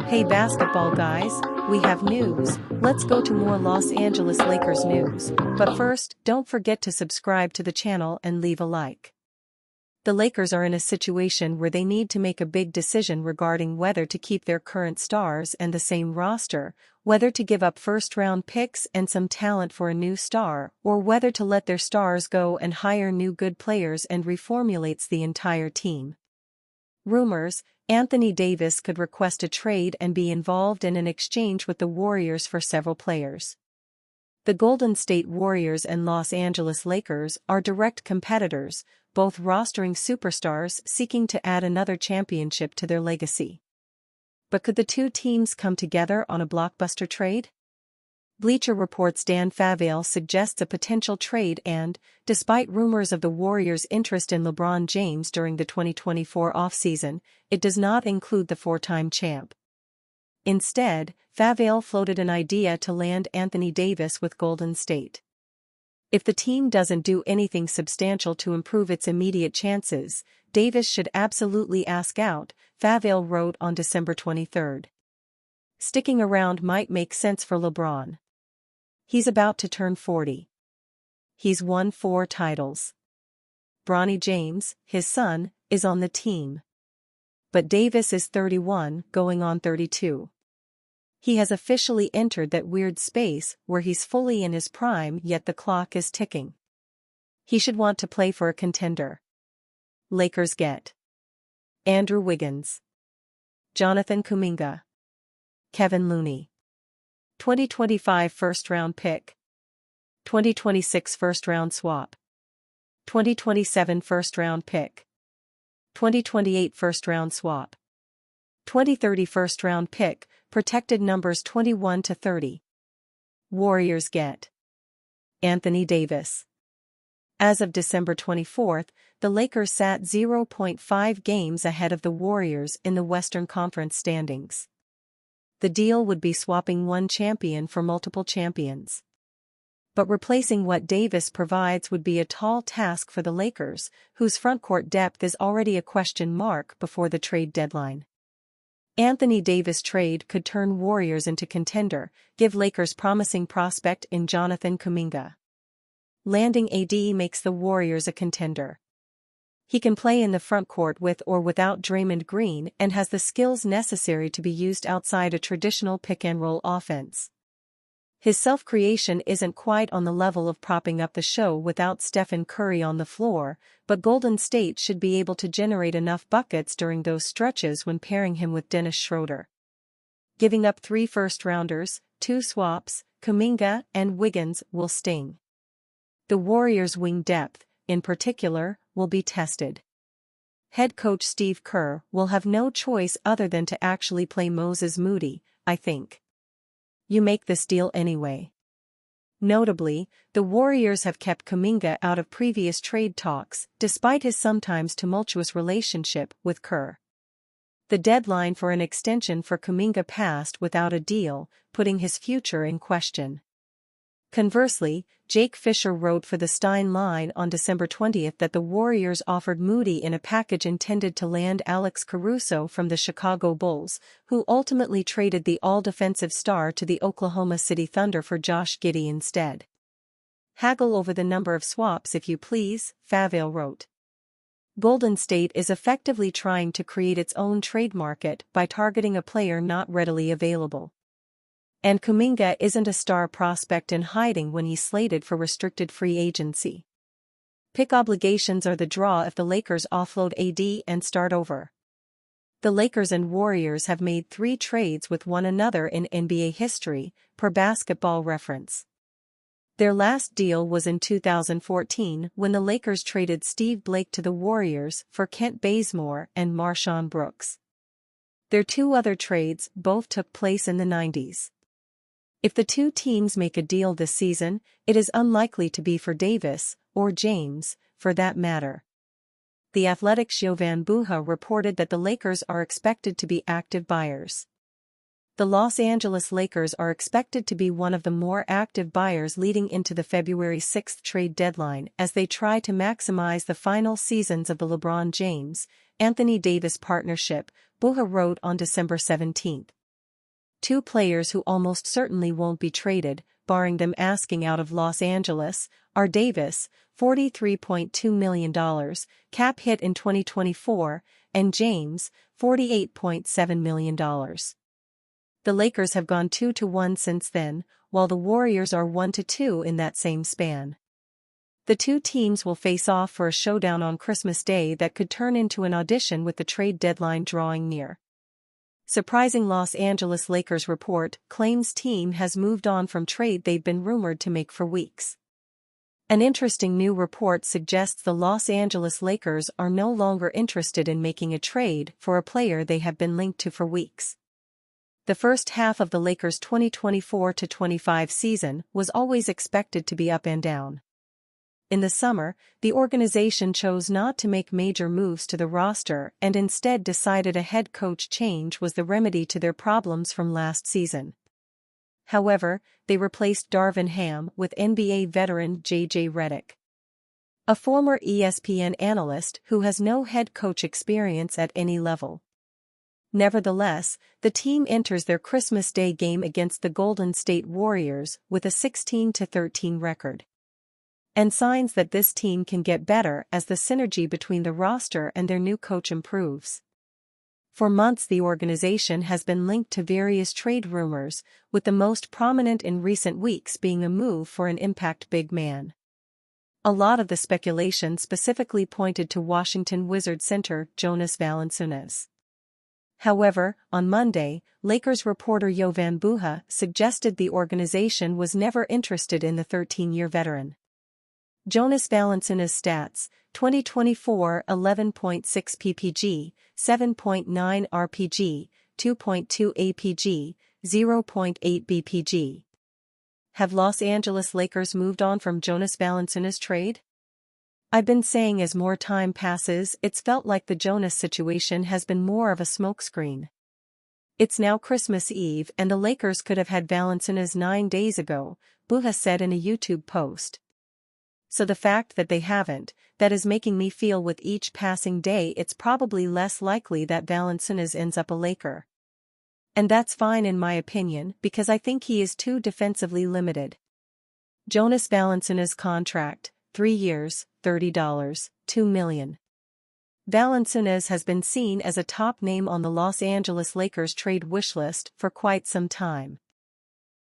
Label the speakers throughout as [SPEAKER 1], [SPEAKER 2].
[SPEAKER 1] Hey basketball guys, we have news. Let's go to more Los Angeles Lakers news. But first, don't forget to subscribe to the channel and leave a like. The Lakers are in a situation where they need to make a big decision regarding whether to keep their current stars and the same roster, whether to give up first-round picks and some talent for a new star, or whether to let their stars go and hire new good players and reformulates the entire team. Rumors: Anthony Davis could request a trade and be involved in an exchange with the Warriors for several players. The Golden State Warriors and Los Angeles Lakers are direct competitors, both rostering superstars seeking to add another championship to their legacy. But could the two teams come together on a blockbuster trade? Bleacher Report's Dan Favale suggests a potential trade and, despite rumors of the Warriors' interest in LeBron James during the 2024 offseason, it does not include the four-time champ. Instead, Favale floated an idea to land Anthony Davis with Golden State. If the team doesn't do anything substantial to improve its immediate chances, Davis should absolutely ask out, Favale wrote on December 23. Sticking around might make sense for LeBron. He's about to turn 40. He's won 4 titles. Bronny James, his son, is on the team. But Davis is 31, going on 32. He has officially entered that weird space where he's fully in his prime yet the clock is ticking. He should want to play for a contender. Lakers get Andrew Wiggins, Jonathan Kuminga, Kevin Looney, 2025 first-round pick, 2026 first-round swap, 2027 first-round pick, 2028 first-round swap, 2030 first-round pick, protected numbers 21 to 30. Warriors get Anthony Davis. As of December 24, the Lakers sat 0.5 games ahead of the Warriors in the Western Conference standings. The deal would be swapping one champion for multiple champions. But replacing what Davis provides would be a tall task for the Lakers, whose frontcourt depth is already a question mark before the trade deadline. Anthony Davis trade could turn Warriors into contender, give Lakers promising prospect in Jonathan Kuminga. Landing AD makes the Warriors a contender. He can play in the frontcourt with or without Draymond Green and has the skills necessary to be used outside a traditional pick-and-roll offense. His self-creation isn't quite on the level of propping up the show without Stephen Curry on the floor, but Golden State should be able to generate enough buckets during those stretches when pairing him with Dennis Schroeder. Giving up 3 first-rounders, 2 swaps, Kuminga and Wiggins will sting. The Warriors' wing depth, in particular, will be tested. Head coach Steve Kerr will have no choice other than to actually play Moses Moody, I think. You make this deal anyway. Notably, the Warriors have kept Kuminga out of previous trade talks, despite his sometimes tumultuous relationship with Kerr. The deadline for an extension for Kuminga passed without a deal, putting his future in question. Conversely, Jake Fisher wrote for the Stein Line on December 20 that the Warriors offered Moody in a package intended to land Alex Caruso from the Chicago Bulls, who ultimately traded the all-defensive star to the Oklahoma City Thunder for Josh Giddey instead. Haggle over the number of swaps if you please, Favale wrote. Golden State is effectively trying to create its own trade market by targeting a player not readily available. And Kuminga isn't a star prospect in hiding when he's slated for restricted free agency. Pick obligations are the draw if the Lakers offload AD and start over. The Lakers and Warriors have made 3 trades with one another in NBA history, per Basketball Reference. Their last deal was in 2014 when the Lakers traded Steve Blake to the Warriors for Kent Bazemore and Marshawn Brooks. Their 2 other trades both took place in the 90s. If the two teams make a deal this season, it is unlikely to be for Davis, or James, for that matter. The Athletic's Jovan Buha reported that the Lakers are expected to be active buyers. The Los Angeles Lakers are expected to be one of the more active buyers leading into the February 6 trade deadline as they try to maximize the final seasons of the LeBron James, Anthony Davis partnership, Buha wrote on December 17. Two players who almost certainly won't be traded, barring them asking out of Los Angeles, are Davis, $43.2 million, cap hit in 2024, and James, $48.7 million. The Lakers have gone 2-1 since then, while the Warriors are 1-2 in that same span. The two teams will face off for a showdown on Christmas Day that could turn into an audition with the trade deadline drawing near. Surprising Los Angeles Lakers report claims team has moved on from trade they've been rumored to make for weeks. An interesting new report suggests the Los Angeles Lakers are no longer interested in making a trade for a player they have been linked to for weeks. The first half of the Lakers' 2024-25 season was always expected to be up and down. In the summer, the organization chose not to make major moves to the roster and instead decided a head coach change was the remedy to their problems from last season. However, they replaced Darvin Ham with NBA veteran J.J. Redick, a former ESPN analyst who has no head coach experience at any level. Nevertheless, the team enters their Christmas Day game against the Golden State Warriors with a 16-13 record. And signs that this team can get better as the synergy between the roster and their new coach improves. For months the organization has been linked to various trade rumors, with the most prominent in recent weeks being a move for an impact big man. A lot of the speculation specifically pointed to Washington Wizards center Jonas Valanciunas. However, on Monday, Lakers reporter Jovan Buha suggested the organization was never interested in the 13-year veteran. Jonas Valanciunas stats: 2024 11.6 ppg, 7.9 rpg, 2.2 apg, 0.8 bpg. Have Los Angeles Lakers moved on from Jonas Valanciunas trade? I've been saying as more time passes it's felt like the Jonas situation has been more of a smokescreen. It's now Christmas Eve and the Lakers could have had Valanciunas 9 days ago, Buha said in a YouTube post. So the fact that they haven't, that is making me feel with each passing day it's probably less likely that Valanciunas ends up a Laker. And that's fine in my opinion because I think he is too defensively limited. Jonas Valanciunas contract, 3 years, $30, $2 million. Valanciunas has been seen as a top name on the Los Angeles Lakers trade wishlist for quite some time.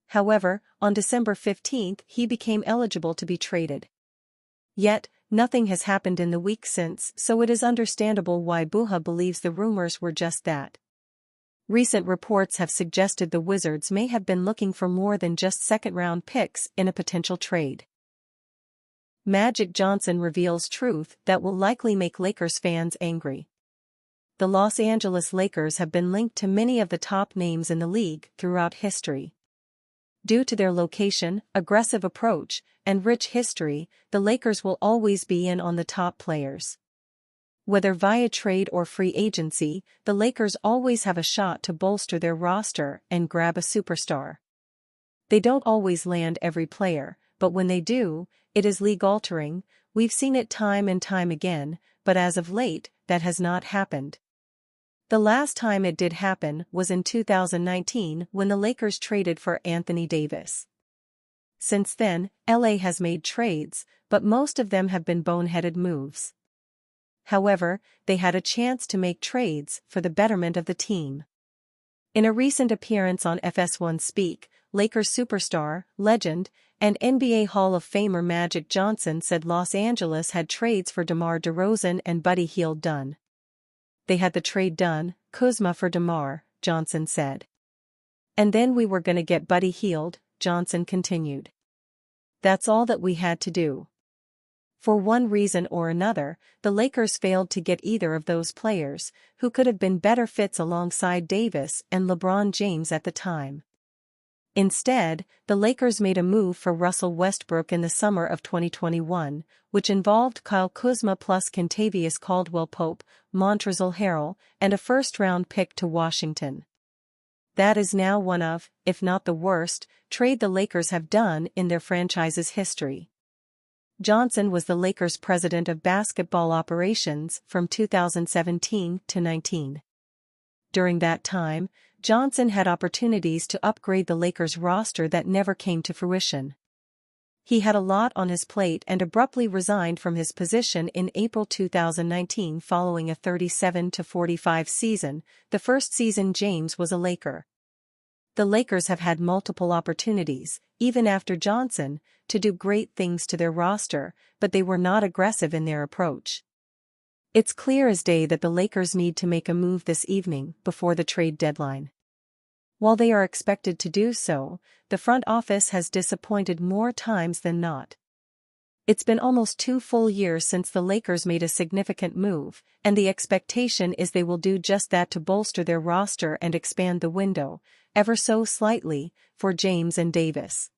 [SPEAKER 1] However, on December 15 he became eligible to be traded. Yet, nothing has happened in the week since, so it is understandable why Buha believes the rumors were just that. Recent reports have suggested the Wizards may have been looking for more than just second-round picks in a potential trade. Magic Johnson reveals truth that will likely make Lakers fans angry. The Los Angeles Lakers have been linked to many of the top names in the league throughout history. Due to their location, aggressive approach, and rich history, the Lakers will always be in on the top players. Whether via trade or free agency, the Lakers always have a shot to bolster their roster and grab a superstar. They don't always land every player, but when they do, it is league-altering. We've seen it time and time again, but as of late, that has not happened. The last time it did happen was in 2019 when the Lakers traded for Anthony Davis. Since then, LA has made trades, but most of them have been boneheaded moves. However, they had a chance to make trades for the betterment of the team. In a recent appearance on FS1 Speak, Lakers superstar, legend, and NBA Hall of Famer Magic Johnson said Los Angeles had trades for DeMar DeRozan and Buddy Hield done. They had the trade done, Kuzma for DeMar, Johnson said. And then we were gonna get Buddy Hield, Johnson continued. That's all that we had to do. For one reason or another, the Lakers failed to get either of those players, who could have been better fits alongside Davis and LeBron James at the time. Instead, the Lakers made a move for Russell Westbrook in the summer of 2021, which involved Kyle Kuzma plus Kentavious Caldwell-Pope, Montrezl Harrell, and a first-round pick to Washington. That is now one of, if not the worst, trade the Lakers have done in their franchise's history. Johnson was the Lakers' president of basketball operations from 2017 to 19. During that time, Johnson had opportunities to upgrade the Lakers roster that never came to fruition. He had a lot on his plate and abruptly resigned from his position in April 2019 following a 37-45 season, the first season James was a Laker. The Lakers have had multiple opportunities, even after Johnson, to do great things to their roster, but they were not aggressive in their approach. It's clear as day that the Lakers need to make a move this evening before the trade deadline. While they are expected to do so, the front office has disappointed more times than not. It's been almost 2 full years since the Lakers made a significant move, and the expectation is they will do just that to bolster their roster and expand the window, ever so slightly, for James and Davis.